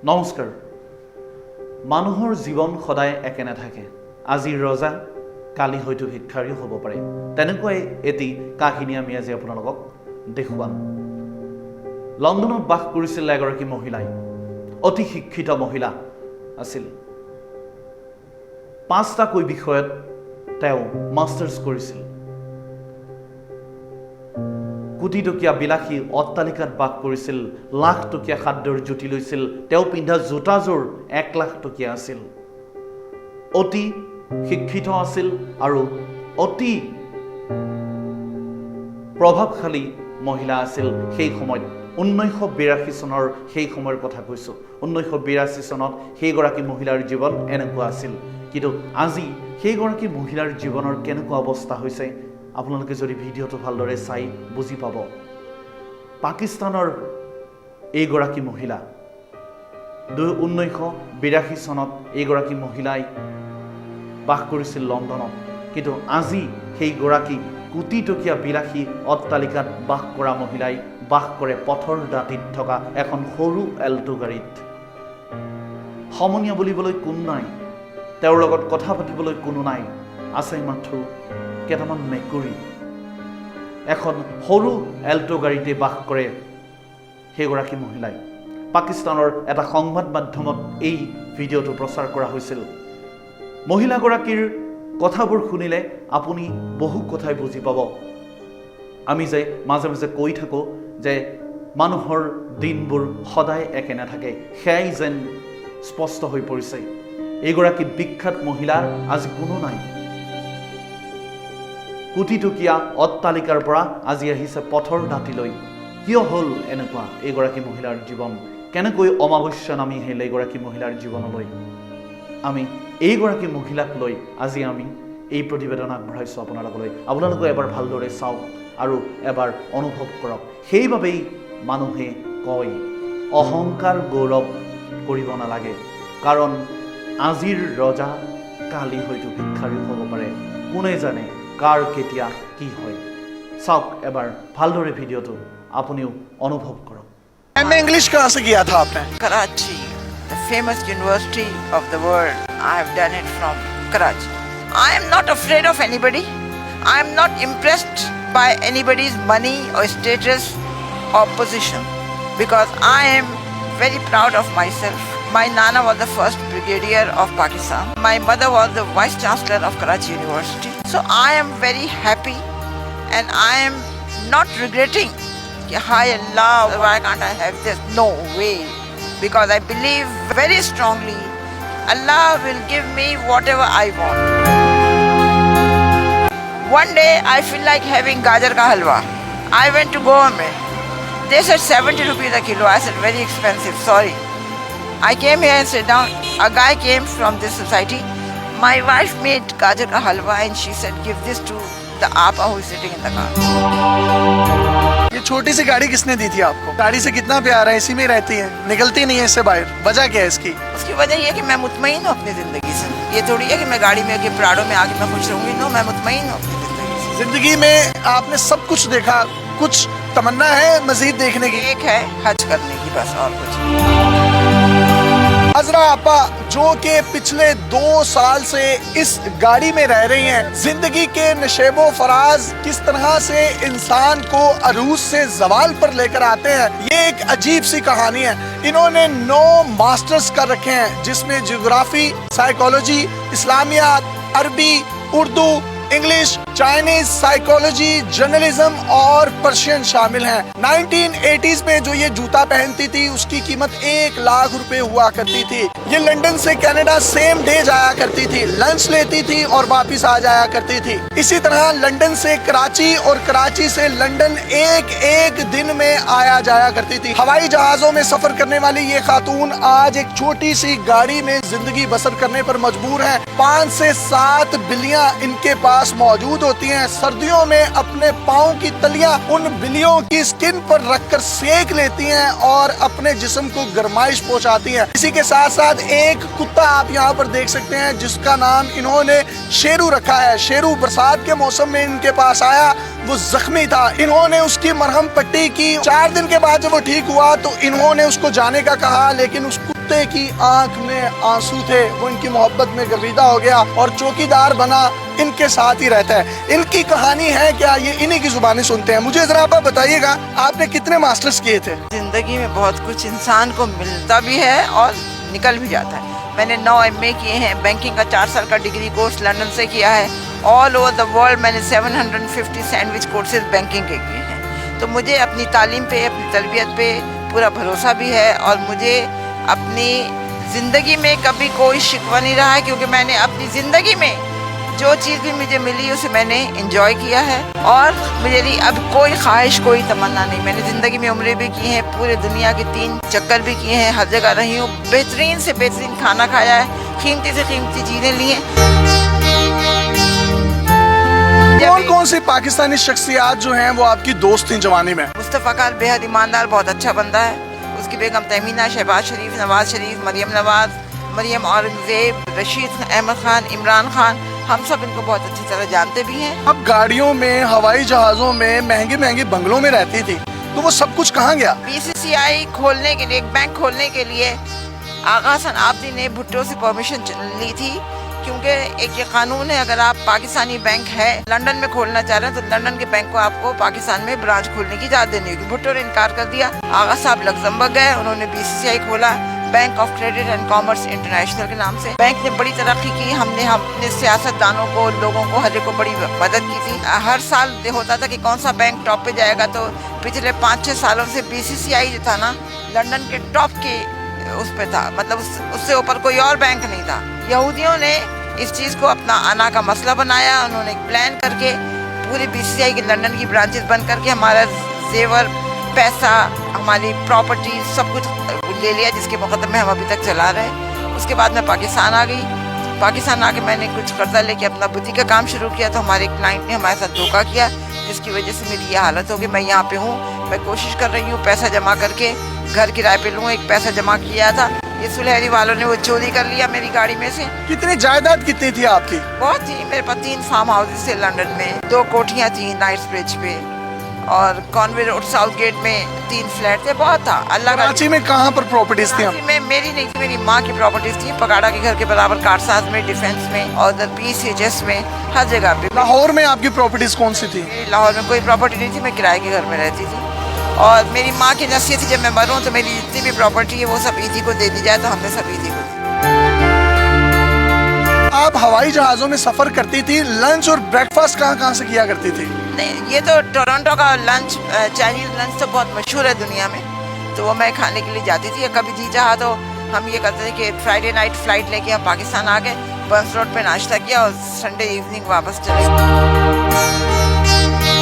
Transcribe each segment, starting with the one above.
নমস্কাৰ। মানুহৰ জীৱন সদায় একে নাথাকে। আজি ৰজা, কালি হয়তো ভিক্ষাৰীও হ'ব পাৰে। তেনেকুৱাই এটি কাহিনী আমি আজি আপোনালোকক দেখুৱাম। লণ্ডনত বাস কৰিছিল এগৰাকী মহিলাই, অতি শিক্ষিত মহিলা আছিল। 5টাকৈ বিষয়ত তেওঁ মাষ্টাৰ্ছ কৰিছিল। কোটি টকীয়া বিলাসী অট্টালিকাত বাস কৰিছিল। লাখ টকীয়া খাদ্যৰ জুতি লৈছিল। তেওঁ পিন্ধা জোতাযোৰ 1 লাখ টকীয়া আছিল। অতি শিক্ষিত আছিল আৰু অতি প্ৰভাৱশালী মহিলা আছিল সেই সময়ত। 1982 চনৰ সেই সময়ৰ কথা কৈছোঁ। 1982 চনত সেইগৰাকী মহিলাৰ জীৱন এনেকুৱা আছিল। কিন্তু আজি সেইগৰাকী মহিলাৰ জীৱনৰ কেনেকুৱা অৱস্থা হৈছে আপোনালোকে যদি ভিডিঅ'টো ভালদৰে চাই বুজি পাব। পাকিস্তানৰ এইগৰাকী মহিলা 1982 চনত এইগৰাকী মহিলাই বাস কৰিছিল লণ্ডনত। কিন্তু আজি সেইগৰাকী কোটি টকীয়া বিলাসী অট্টালিকাত বাস কৰা মহিলাই বাস কৰে পথৰ দাঁতিত থকা এখন সৰু এল্টো গাড়ীত। সমনীয়া বুলিবলৈ কোনো নাই, তেওঁৰ লগত কথা পাতিবলৈ কোনো নাই। আছে মাথো কেইটামান মেকুৰী। এখন সৰু এল্টো গাড়ীতে বাস কৰে সেইগৰাকী মহিলাই। পাকিস্তানৰ এটা সংবাদ মাধ্যমত এই ভিডিঅ'টো প্ৰচাৰ কৰা হৈছিল। মহিলাগৰাকীৰ কথাবোৰ শুনিলে আপুনি বহু কথাই বুজি পাব। আমি যে মাজে মাজে কৈ থাকোঁ যে মানুহৰ দিনবোৰ সদায় একে নাথাকে, সেয়াই যেন স্পষ্ট হৈ পৰিছে। এইগৰাকী বিখ্যাত মহিলাৰ আজি কোনো নাই। কোটি টকীয়া অট্টালিকাৰ পৰা আজি আহিছে পথৰ দাঁতিলৈ। কিয় হ'ল এনেকুৱা এইগৰাকী মহিলাৰ জীৱন? কেনেকৈ অমাৱস্যা নামি আহিল এইগৰাকী মহিলাৰ জীৱনলৈ? আমি এইগৰাকী মহিলাক লৈ আজি আমি এই প্ৰতিবেদন আগবঢ়াইছোঁ আপোনালোকলৈ। আপোনালোকে এবাৰ ভালদৰে চাওক আৰু এবাৰ অনুভৱ কৰক। সেইবাবেই মানুহে কয় অহংকাৰ গৌৰৱ কৰিব নালাগে, কাৰণ আজিৰ ৰজা কালি হয়তো ভিক্ষাৰীও হ'ব পাৰে। কোনে জানে কাৰ কেতিয়া কি হয়। চাওক এবাৰ ভালদৰে ভিডিঅ'টো, আপুনিও অনুভৱ কৰক। एमए इंग्लिश कहाँ से किया था आपने? Karachi, the famous university of the world. I have done it from Karachi. I am not afraid of anybody. I am not impressed by anybody's money or status or position, because I am very proud of myself. My Nana was the first brigadier of Pakistan. My mother was the vice chancellor of Karachi University. So I am very happy and I am not regretting, hi Allah, why can't I have this? No way. Because I believe very strongly Allah will give me whatever I want. One day I feel like having gajar ka halwa. I went to Goa mein. They said 70 rupees a kilo. I said very expensive, sorry. I came here and sat down. A guy came from this society. My wife made gajar ka halwa and she said give this to the apa who is sitting in the car. ये छोटी सी गाड़ी किसने दी थी आपको? गाड़ी से कितना प्यार है, इसी में रहती है, निकलती नहीं है इससे बाहर। वजह क्या है इसकी? उसकी वजह ये है कि मैं मुतमईन हूँ अपनी जिंदगी से। ये थोड़ी है कि मैं गाड़ी में आके प्राड़ों में आके मैं खुश रहूंगी। नो, मैं मुतमईन हूँ अपनी जिंदगी से। जिंदगी में आपने सब कुछ देखा, कुछ तमन्ना है मजीद देखने की? एक है हज करने की, बस, और कुछ। हजरा आपा जो कि पिछले 2 साल से इस गाड़ी में रह रही हैं, जिंदगी के नशेबो फराज किस तरह से इंसान को अरूज से जवाल पर लेकर आते हैं, ये एक अजीब सी कहानी है। इन्होंने 9 मास्टर्स कर रखे हैं, जिसमें जियोग्राफी, साइकोलॉजी, इस्लामियात, अरबी, Urdu, English, Chinese, psychology, journalism और पर्शियन शामिल हैं। 1980s में जो ये जूता पहनती थी उसकी कीमत 1 लाख रुपए हुआ करती थी। ये लंदन से कनाडा सेम डे जाया करती थी, लंच लेती थी और वापस आ जाया करती थी। इसी तरह लंदन से कराची और कराची से लंदन एक दिन में आया जाया करती थी। हवाई जहाजों में सफर करने वाली ये खातून आज एक छोटी सी गाड़ी में जिंदगी बसर करने पर मजबूर हैं। 5 से 7 बिल्लियां इनके पास मौजूद होती हैं, सर्दियों में अपने पाँव की तलियां उन बिल्लियों की स्किन पर रखकर सेक लेती हैं और अपने जिस्म को गर्माइश पहुंचाती हैं। इसी के साथ साथ एक कुत्ता आप यहाँ पर देख सकते हैं जिसका नाम इन्होंने शेरू रखा है। शेरू बरसात के मौसम में इनके पास आया, वो जख्मी था, इन्होंने उसकी मरहम पट्टी की। 4 दिन के बाद जब वो ठीक हुआ तो इन्होंने उसको जाने का कहा, लेकिन उस कुत्ते की आंख में आंसू थे, वो इनकी मोहब्बत में गर्विदा हो गया और चौकीदार बना, इनके साथ ही रहता है। इनकी कहानी है क्या, ये इन्हीं की जुबानी सुनते हैं। मुझे जरा आप बताइएगा, आपने कितने मास्टर्स किए थे? जिंदगी में बहुत कुछ इंसान को मिलता भी है और निकल भी जाता है। मैंने 9 MA किए हैं, बैंकिंग का 4 साल का डिग्री कोर्स लंदन से किया है। ऑल ओवर द वर्ल्ड मैंने 750 सैंडविच कोर्सेज बैंकिंग के किए हैं। तो मुझे अपनी तालीम पे, अपनी तरबियत पे पूरा भरोसा भी है और मुझे अपनी ज़िंदगी में कभी कोई शिकवा नहीं रहा है, क्योंकि मैंने अपनी ज़िंदगी में जो चीज़ भी मुझे मिली उसे मैंने इंजॉय किया है और मेरी अब कोई ख्वाहिश, कोई तमन्ना नहीं। मैंने ज़िंदगी में उम्रें भी की हैं, पूरे दुनिया के 3 चक्कर भी किए हैं, हर जगह रही हूँ, बेहतरीन से बेहतरीन खाना खाया है, कीमती से कीमती चीज़ें ली हैं। कौन कौन सी पाकिस्तानी शख्सियात जो हैं वो आपकी दोस्त थी जवानी में? मुस्तफ़ा खान बेहद ईमानदार, बहुत अच्छा बंदा है। उसकी बेगम तहमीना, शहबाज शरीफ, नवाज शरीफ, मरियम नवाज, मरियम औरंगजेब, रशीद अहमद खान, इमरान खान, हम सब इनको बहुत अच्छी तरह जानते भी हैं। अब गाड़ियों में, हवाई जहाज़ों में, महंगे महंगे बंगलों में रहती थी, तो वो सब कुछ कहाँ गया? BCCI खोलने के लिए, एक बैंक खोलने के लिए आगा हसन आबदी ने भुट्टो से परमिशन ली थी, क्योंकि एक ये कानून है, अगर आप पाकिस्तानी बैंक है लंदन में खोलना चाह रहे हैं तो लंदन के बैंक को आपको पाकिस्तान में ब्रांच खोलने की इजाज़त देनी होगी। भुट्टो ने इनकार कर दिया। आगा साहब लग्जमबर्ग गए, उन्होंने BCCI खोला, bank of credit and commerce international के नाम से। बैंक ने बड़ी तरक्की की, हमने अपने सियासतदानों को, लोगों को, हर एक को बड़ी मदद की थी। हर साल होता था कि कौन सा बैंक टॉप पे जाएगा, तो पिछले 5-6 सालों से BCCI जो था ना, लंदन के टॉप के उस पे था, मतलब उससे ऊपर कोई और बैंक नहीं था। यहूदियों ने इस चीज़ को अपना आना का मसला बनाया, उन्होंने एक प्लान करके पूरी BCCI की लंदन की ब्रांचेस बंद करके हमारा जेवर, पैसा, हमारी प्रॉपर्टी सब कुछ ले लिया, जिसके मुकदमे हम अभी तक चला रहे हैं। उसके बाद मैं पाकिस्तान आ गई। पाकिस्तान आके मैंने कुछ कर्जा लेके अपना बुटीक का काम शुरू किया, तो हमारे क्लाइंट ने हमारे साथ धोखा किया, जिसकी वजह से मेरी ये हालत हो गई। मैं यहाँ पे हूँ, मैं कोशिश कर रही हूँ पैसा जमा करके घर किराए पे लूँ। एक पैसा जमा किया था, ये सुलहरी वालों ने वो चोरी कर लिया मेरी गाड़ी में से। कितनी जायदाद कितनी थी आपकी? बहुत थी, मेरे पास 3 फार्म हाउसेस थे लंदन में, 2 कोठियाँ थी नाइट्स ब्रिज पे, और कॉन्वे रोड साउथ गेट में 3 फ्लैट थे, बहुत था। अल्लाह का। कराची में कहाँ पर प्रॉपर्टीज थी? कराची में मेरी नहीं थी, मेरी माँ की प्रॉपर्टीज थी, पगाड़ा के घर के बराबर, कारसाज में, डिफेंस में और PCHS में, हर जगह पे। लाहौर में आपकी प्रॉपर्टीज कौन सी थी? लाहौर में कोई प्रॉपर्टी नहीं थी, मैं किराए के घर में रहती थी। और मेरी माँ की नसीहत थी, जब मैं मरूँ तो मेरी जितनी भी प्रॉपर्टी है वो सब ईदी को दे दी जाए, तो हमने सब ईदी को दी। आप हवाई जहाज़ों में सफ़र करती थी, लंच और ब्रेकफास्ट कहाँ से किया करती थी? नहीं, ये तो टोरंटो का लंच, चाइनीज़ लंच तो बहुत मशहूर है दुनिया में, तो वो मैं खाने के लिए जाती थी। कभी जी चाहा तो हम ये करते थे कि फ्राइडे नाइट फ्लाइट लेके हम पाकिस्तान आ गए, बर्न्स रोड पे नाश्ता किया और संडे इवनिंग वापस चले।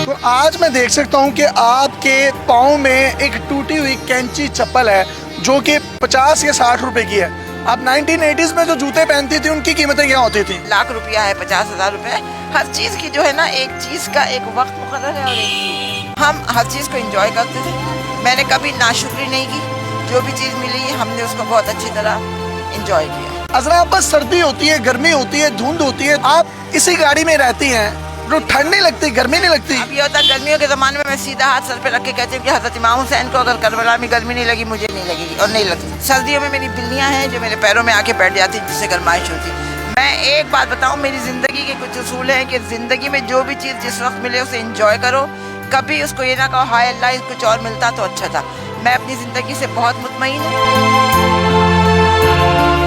तो आज मैं देख सकता हूँ कि आपके पाँव में एक टूटी हुई कैंची चप्पल है, जो कि 50 या 60 रुपए की है। आप 1980s में जो जूते पहनती थी उनकी कीमतें क्या होती थी? लाख रुपया है, 50,000 रुपये। हर चीज़ की जो है ना, एक चीज़ का एक वक्त मुकर्रर है, और एक हम हर चीज़ को एंजॉय करते थे। मैंने कभी नाशुक्री नहीं की, जो भी चीज़ मिली हमने उसको बहुत अच्छी तरह एंजॉय किया। अजरा, आप बस सर्दी होती है, गर्मी होती है, धुंध होती है, आप इसी गाड़ी में रहती हैं, तो ठंड नहीं लगती, गर्मी नहीं लगती? अब ये होता है, गर्मियों के ज़माने में मैं सीधा हाथ सर पे रख के कहती हूँ कि हज़रत इमाम हुसैन को अगर करबला में गर्मी नहीं लगी, मुझे नहीं लगेगी, और नहीं लगती। सर्दियों में मेरी बिल्लियाँ हैं जो मेरे पैरों में आके बैठ जाती, जिससे गर्माइश होती। मैं एक बात बताऊँ, मेरी ज़िंदगी के कुछ उसूल हैं कि ज़िंदगी में जो भी चीज़ जिस वक्त मिले उसे इंजॉय करो। कभी उसको ये ना कहो हाय अल्लाह कुछ और मिलता तो अच्छा था। मैं अपनी ज़िंदगी से बहुत मुतमईन हूँ,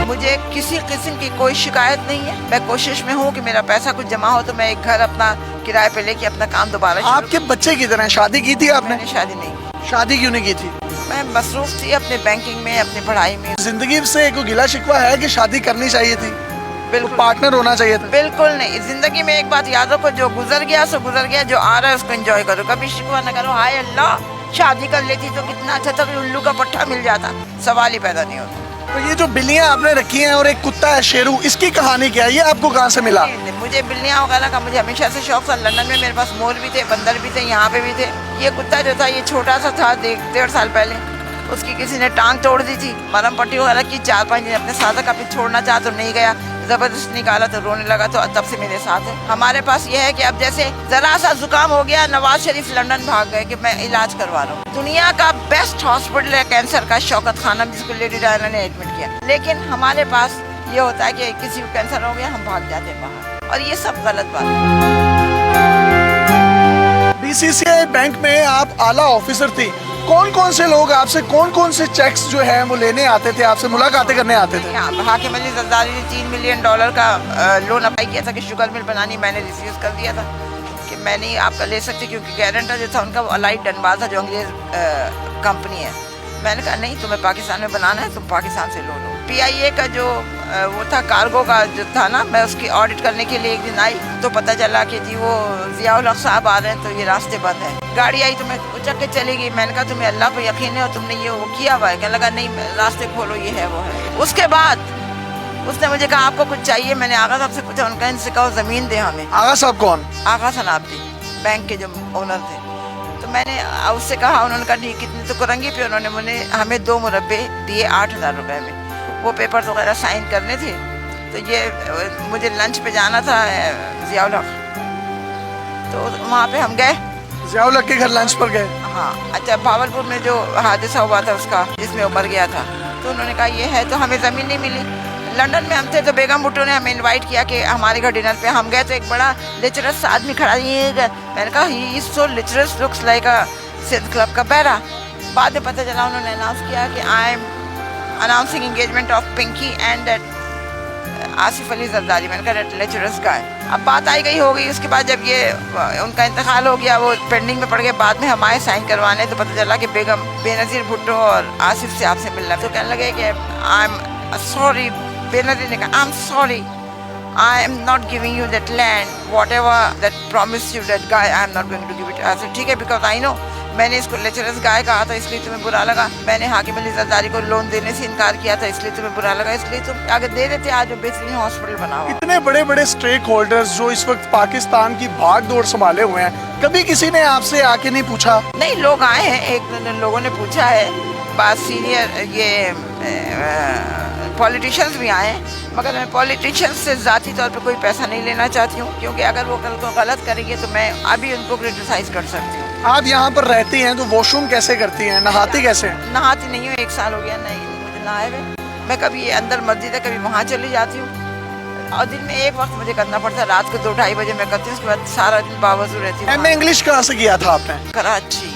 मुझे किसी किस्म की कोई शिकायत नहीं है। मैं कोशिश में हूँ कि मेरा पैसा कुछ जमा हो तो मैं एक घर अपना किराए पे लेके अपना काम दोबारा। आपके बच्चे की तरह शादी की थी आपने? मैंने शादी नहीं की। शादी क्यों नहीं की थी? मैं मसरूफ थी अपने बैंकिंग में, अपनी पढ़ाई में। जिंदगी से कोई गिला शिकवा है कि शादी करनी चाहिए थी? बिल्कुल, पार्टनर होना चाहिए था? बिल्कुल नहीं। जिंदगी में एक बात याद रखो, जो गुजर गया सो गुजर गया, जो आ रहा है उसको एंजॉय करो। कभी शिकवा न करो हाय अल्लाह शादी कर लेती तो कितना अच्छा था, उल्लू का पट्टा मिल जाता। सवाल ही पैदा नहीं होता। तो ये जो बिल्लियां आपने रखी हैं और एक कुत्ता है शेरू, इसकी कहानी क्या है? ये आपको कहाँ से मिला? मुझे बिल्लियाँ वगैरह का मुझे हमेशा से शौक था। लंदन में मेरे पास मोर भी थे, बंदर भी थे, यहाँ पे भी थे। ये कुत्ता जो था ये छोटा सा था 1.5 साल पहले, उसकी किसी ने टांग तोड़ दी थी, मरहम पट्टी वगैरह की। 4-5 दिन अपने साथ का फिर छोड़ना चाहा तो नहीं गया, जबरदस्त निकाला तो रोने लगा, तो तब से मेरे साथ है। हमारे पास ये है कि अब जैसे जरा सा जुकाम हो गया, नवाज शरीफ लंदन भाग गए कि मैं इलाज करवा रहा हूँ। दुनिया का बेस्ट हॉस्पिटल है कैंसर का, शौकत खानम, जिसको लेडी डायना ने एडमिट किया। लेकिन हमारे पास ये होता है कि किसी को कैंसर हो गया हम भाग जाते हैं बाहर, और ये सब गलत बात है। बीसीसीआई बैंक में आप आला ऑफिसर थी, कौन कौन से लोग आपसे कौन कौन से चेक्स जो है वो लेने आते थे, आपसे मुलाकातें करने आते थे? हाकिम अली जरदारी ने $3 मिलियन का लोन अप्लाई किया था कि शुगर मिल बनानी, मैंने रिफ्यूज कर दिया था कि मैं नहीं आपका ले सकती, क्योंकि गारंटर जो था उनका अलाइड डनबाल था जो अंग्रेज कंपनी है। मैंने कहा नहीं, तुम्हें पाकिस्तान में बनाना है, तुम पाकिस्तान से लो। PIA का जो वो था कार्गो का जो था ना, मैं उसकी ऑडिट करने के लिए एक दिन आई तो पता चला कि जी वो जियाउल हक साहब आ रहे हैं, तो ये रास्ते बंद है। गाड़ी आई तो मैं उचक के चली गई। मैंने कहा तुम्हें अल्लाह पर यकीन है और तुमने ये वो किया हुआ है? कहने लगा नहीं, रास्ते खोलो, ये है वो है। उसके बाद उसने मुझे कहा आपको कुछ चाहिए? मैंने आगा साहब से पूछा, उनका इनसे कहो ज़मीन दे हमें। आगा साहब कौन? आगा सनाब्दी, बैंक के जो ओनर थे। तो मैंने उससे कहा, उन्होंने कहा ठीक, कितने तो करंगी पे। उन्होंने हमें 2 मुरब्बे दिए 8,000 रुपये में। वो पेपर्स वगैरह साइन करने थे, तो ये मुझे लंच पे जाना था जियाउल हक, तो वहाँ पे हम गए। जियाउल हक के घर लंच पर गए? हाँ। अच्छा, भावलपुर में जो हादसा हुआ था उसका, जिसमें वो मर गया था, तो उन्होंने कहा ये है, तो हमें ज़मीन नहीं मिली। लंदन में हम थे तो बेगम भुट्टो ने हमें इनवाइट किया कि हमारे घर डिनर पे। हम गए तो एक बड़ा लिटरस आदमी खड़ा, ये मैंने कहा he is so ludicrous, looks like a Sindh club का बैरा। बाद में पता चला उन्होंने अनाउंस किया कि I am announcing engagement of Pinky and Asif Ali Zardari. मैंने कहा दैट लेक्चरर्स गाय। अब बात आई गई हो गई। उसके बाद जब ये उनका इंतकाल हो गया, वो पेंडिंग में पड़ गए, बाद में हम आए साइन करवाने, तो पता चला कि बेगम बेनज़ीर भुट्टो और आसिफ से आपसे मिलना। तो कहने लगे कि आई एम सॉरी। बेनज़ीर ने कहा I am sorry, I am not giving you that land, whatever that promise you that guy, I am not going to give it. ऐसे ठीक है, बिकॉज आई नो मैंने इसको लेक्चरर्स गाय कहा था इसलिए तुम्हें बुरा लगा, मैंने हाकिम अली जरदारी को लोन देने से इनकार किया था इसलिए तुम्हें बुरा लगा, इसलिए तुम आगे दे देते, आज बेहतरीन हॉस्पिटल बना हुआ। इतने बड़े बड़े स्टेक होल्डर्स जो इस वक्त पाकिस्तान की भाग दौड़ संभाले हुए हैं, कभी किसी ने आपसे आके नहीं पूछा? नहीं, लोग आए हैं, एक लोगों ने पूछा है, बात सीनियर ये पॉलिटिशियंस भी आए हैं, मगर मैं पॉलिटिशियंस से ज़ाती तौर पे कोई पैसा नहीं लेना चाहती हूँ, क्योंकि अगर वो कल को गलत करेंगे तो मैं अभी उनको क्रिटिसाइज कर सकती हूँ। आप यहाँ पर रहती हैं तो वॉशरूम कैसे करती हैं, नहाती कैसे? नहाती नहीं हूँ, 1 साल हो गया नहीं मुझे नहाए हुए। मैं कभी अंदर मस्जिद है, कभी वहाँ चली जाती हूँ, और दिन में एक वक्त मुझे करना पड़ता है, रात को 2-2:30 बजे मैं करती हूँ, उसके बाद सारा दिन बावजूद रहती हूँ। मैं इंग्लिश कहाँ से किया था आपने? Karachi,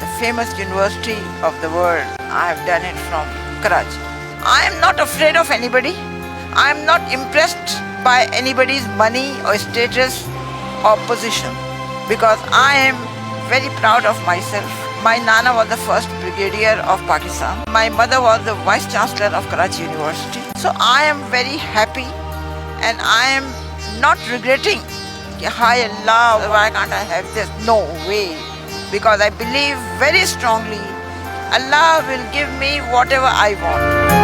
the famous university of the world. I have done it from Karachi. I am not afraid of anybody. I am not impressed by anybody's money or status or position, because I am very proud of myself. My Nana was the first brigadier of Pakistan. My mother was the vice chancellor of Karachi University. So I am very happy and I am not regretting, hi Allah, why can't I have this? No way. Because I believe very strongly Allah will give me whatever I want.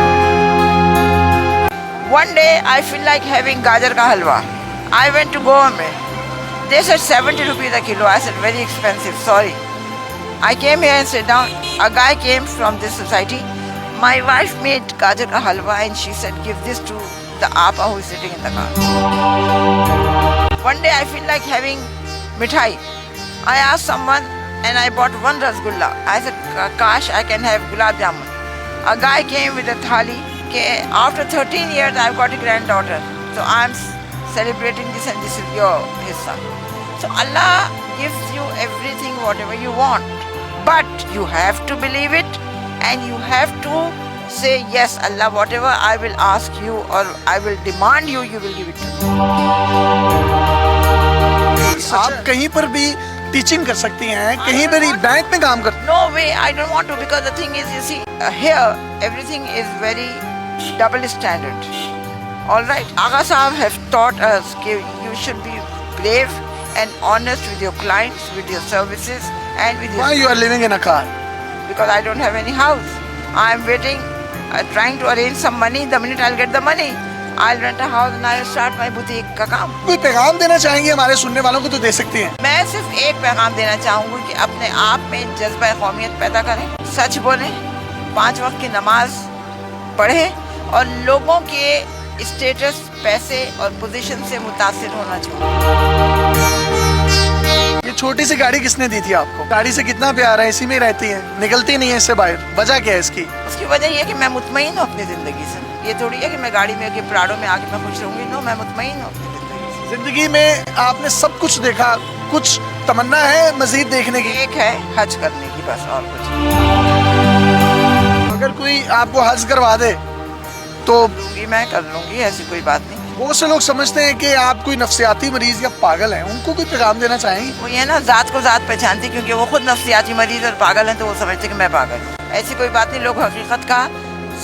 One day I feel like having gajar ka halwa. I went to government. They said 70 rupees a kilo. I said very expensive, sorry. I came here and sat down. A guy came from this society. My wife made gajar ka halwa and she said give this to the apa who is sitting in the car. One day I feel like having mithai. I asked someone and I bought 1 rasgulla. I said, Kash, I can have gulab jamun. A guy came with a thali. After 13 years, I've got a granddaughter. So I'm celebrating this and this is your hissa. So Allah gives you everything, whatever you want. But you have to believe it and you have to say, yes, Allah, whatever I will ask you or I will demand you, you will give it to me. आप कहीं पर भी teaching कर सकती हैं, कहीं पर भी बैंक में काम कर? No way, I don't want to, because the thing is, you see, here everything is very double standard. All right, Agha Sahab have taught us that you should be brave and honest with your clients, with your services, and with your. Why you are living in a car? Because I don't have any house. I am waiting trying to arrange some money. The minute I'll get the money, I'll rent a house and I'll start my boutique का काम. कोई पैगाम देना चाहेंगे हमारे सुनने वालों को तो दे सकती हैं. मैं सिर्फ एक पैगाम देना चाहूँगी कि अपने आप में जज्बा कौमियत पैदा करें, सच बोलें, 5 वक्त की नमाज पढ़ें और लोगों के स्टेटस, पैसे और पोजीशन से मुतासिर होना चाहिए. ये छोटी सी गाड़ी किसने दी थी आपको? गाड़ी से कितना प्यार है, इसी में रहती है, निकलती नहीं है इससे बाहर. वजह क्या है इसकी? उसकी वजह ये है कि मैं मुतमईन हूँ अपनी ज़िंदगी से. ये थोड़ी है कि मैं गाड़ी में कि प्राडो में आके मैं खुश रहूँगी. नो, मैं मुतमईन हूँ अपनी ज़िंदगी से. जिंदगी में आपने सब कुछ देखा, कुछ तमन्ना है मजीद देखने की? एक है हज करने की, बस, और कुछ. अगर कोई आपको हज करवा दे तो लूँगी, मैं कर लूँगी, ऐसी कोई बात नहीं. बहुत से लोग समझते हैं कि आप कोई नफ्सियाती मरीज या पागल हैं, उनको कोई पैगाम देना चाहेंगे? वो ये ना ज़ात को ज़ात पहचानती, क्योंकि वो खुद नफ्सियाती मरीज और पागल हैं तो वो समझते कि मैं पागल हूँ. ऐसी कोई बात नहीं. लोग हकीकत का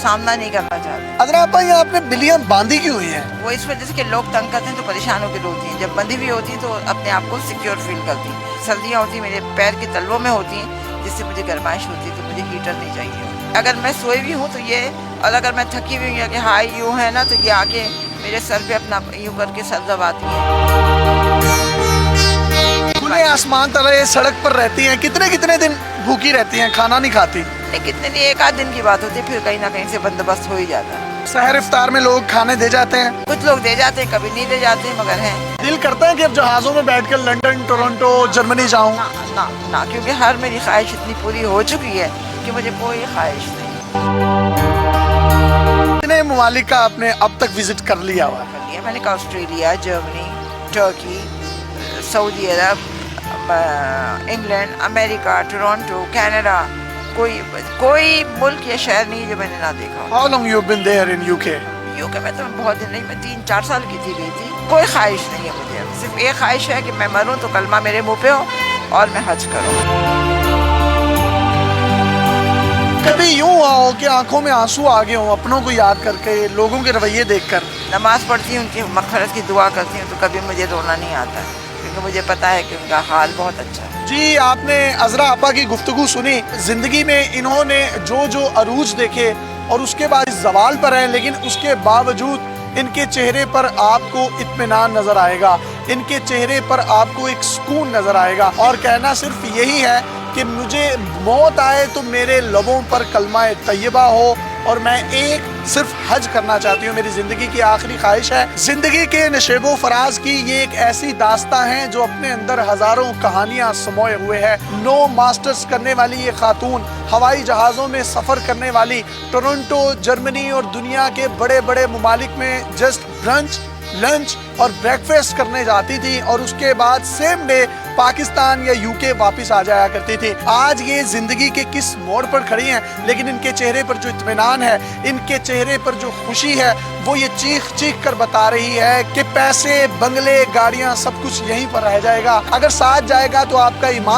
सामना नहीं करना चाहते. अदरा आपा, ये आपने बिल्लियां बांधी क्यों हुई हैं? वो इस वजह से कि लोग तंग करते हैं तो परेशान होकर रोती हैं. जब बंधी हुई होती हैं तो अपने आप को सिक्योर फील करती हैं. सर्दियाँ होती हैं, मेरे पैर के तलवों में होती हैं, जिससे मुझे गर्माइश होती है, तो मुझे हीटर नहीं चाहिए. अगर मैं सोई भी हूँ तो ये, और अगर मैं थकी हुई हूँ कि हाई यूँ है ना, तो ये आके मेरे सर पे अपना यूँ करके सर दबाती है. खुले आसमान तले सड़क पर रहती हैं, कितने कितने दिन भूखी रहती हैं, खाना नहीं खाती? नहीं, कितने दिन, एक आध दिन की बात होती है, फिर कहीं ना कहीं से बंदोबस्त हो ही जाता है. सहर इफ्तार में लोग खाने दे जाते हैं? कुछ लोग दे जाते हैं, कभी नहीं दे जाते, मगर हैं. दिल करता है कि अब जहाज़ों में बैठकर लंदन, टोरंटो, जर्मनी जाऊं? ना ना ना, क्योंकि हर मेरी ख्वाहिश इतनी पूरी हो चुकी है कि मुझे कोई ख्वाहिश नहीं. कितने ममालिक का आपने अब तक विजिट कर लिया हुआ? मैंने कहा ऑस्ट्रेलिया, जर्मनी, टर्की, सऊदी अरब, इंग्लैंड, अमेरिका, टोरंटो, कनाडा. कोई मुल्क या शहर नहीं जो मैंने ना देखा. How long you been there in UK? UK में तो मैं बहुत दिन नहीं, मैं 3-4 साल की थी, गई थी. कोई ख्वाहिश नहीं है मुझे. सिर्फ एक ख्वाहिश है कि मैं मरूं तो कलमा मेरे मुंह पे हो और मैं हज करूं. कभी यूं हुआ हो कि आंखों में आंसू आ गए हों अपनों को याद करके, लोगों के रवैये देखकर? नमाज पढ़ती हूँ, उनकी मग़फ़िरत की दुआ करती हूँ, तो कभी मुझे रोना नहीं आता, क्योंकि मुझे पता है कि उनका हाल बहुत अच्छा है. जी, आपने अज़रा आपा की गुफ्तगू सुनी. जिंदगी में इन्होंने जो जो अरूज देखे और उसके बाद ज़वाल पर हैं, लेकिन उसके बावजूद इनके चेहरे पर आपको इत्मीनान नज़र आएगा, इनके चेहरे पर आपको एक सुकून नज़र आएगा. और कहना सिर्फ यही है कि मुझे मौत आए तो मेरे लबों पर कलमा तैयबा हो और मैं एक सिर्फ हज करना चाहती हूँ. मेरी ज़िंदगी की आखिरी ख्वाहिश है. ज़िंदगी के नशेबो फराज की ये एक ऐसी दास्तां है जो अपने अंदर हज़ारों कहानियाँ समोए हुए है. 9 मास्टर्स करने वाली ये खातून हवाई जहाज़ों में सफ़र करने वाली, टोरंटो, जर्मनी और दुनिया के बड़े बड़े ममालिक में जस्ट ब्रंच, लंच और ब्रेकफास्ट करने जाती थी और उसके बाद सेम डे पाकिस्तान या यूके वापस आ जाया करती थी. आज ये जिंदगी के किस मोड़ पर खड़ी हैं, लेकिन इनके चेहरे पर जो इत्मीनान है, इनके चेहरे पर जो खुशी है, वो ये चीख चीख कर बता रही है कि पैसे, बंगले, गाड़ियां सब कुछ यहीं पर रह जाएगा. अगर साथ जाएगा तो आपका ईमान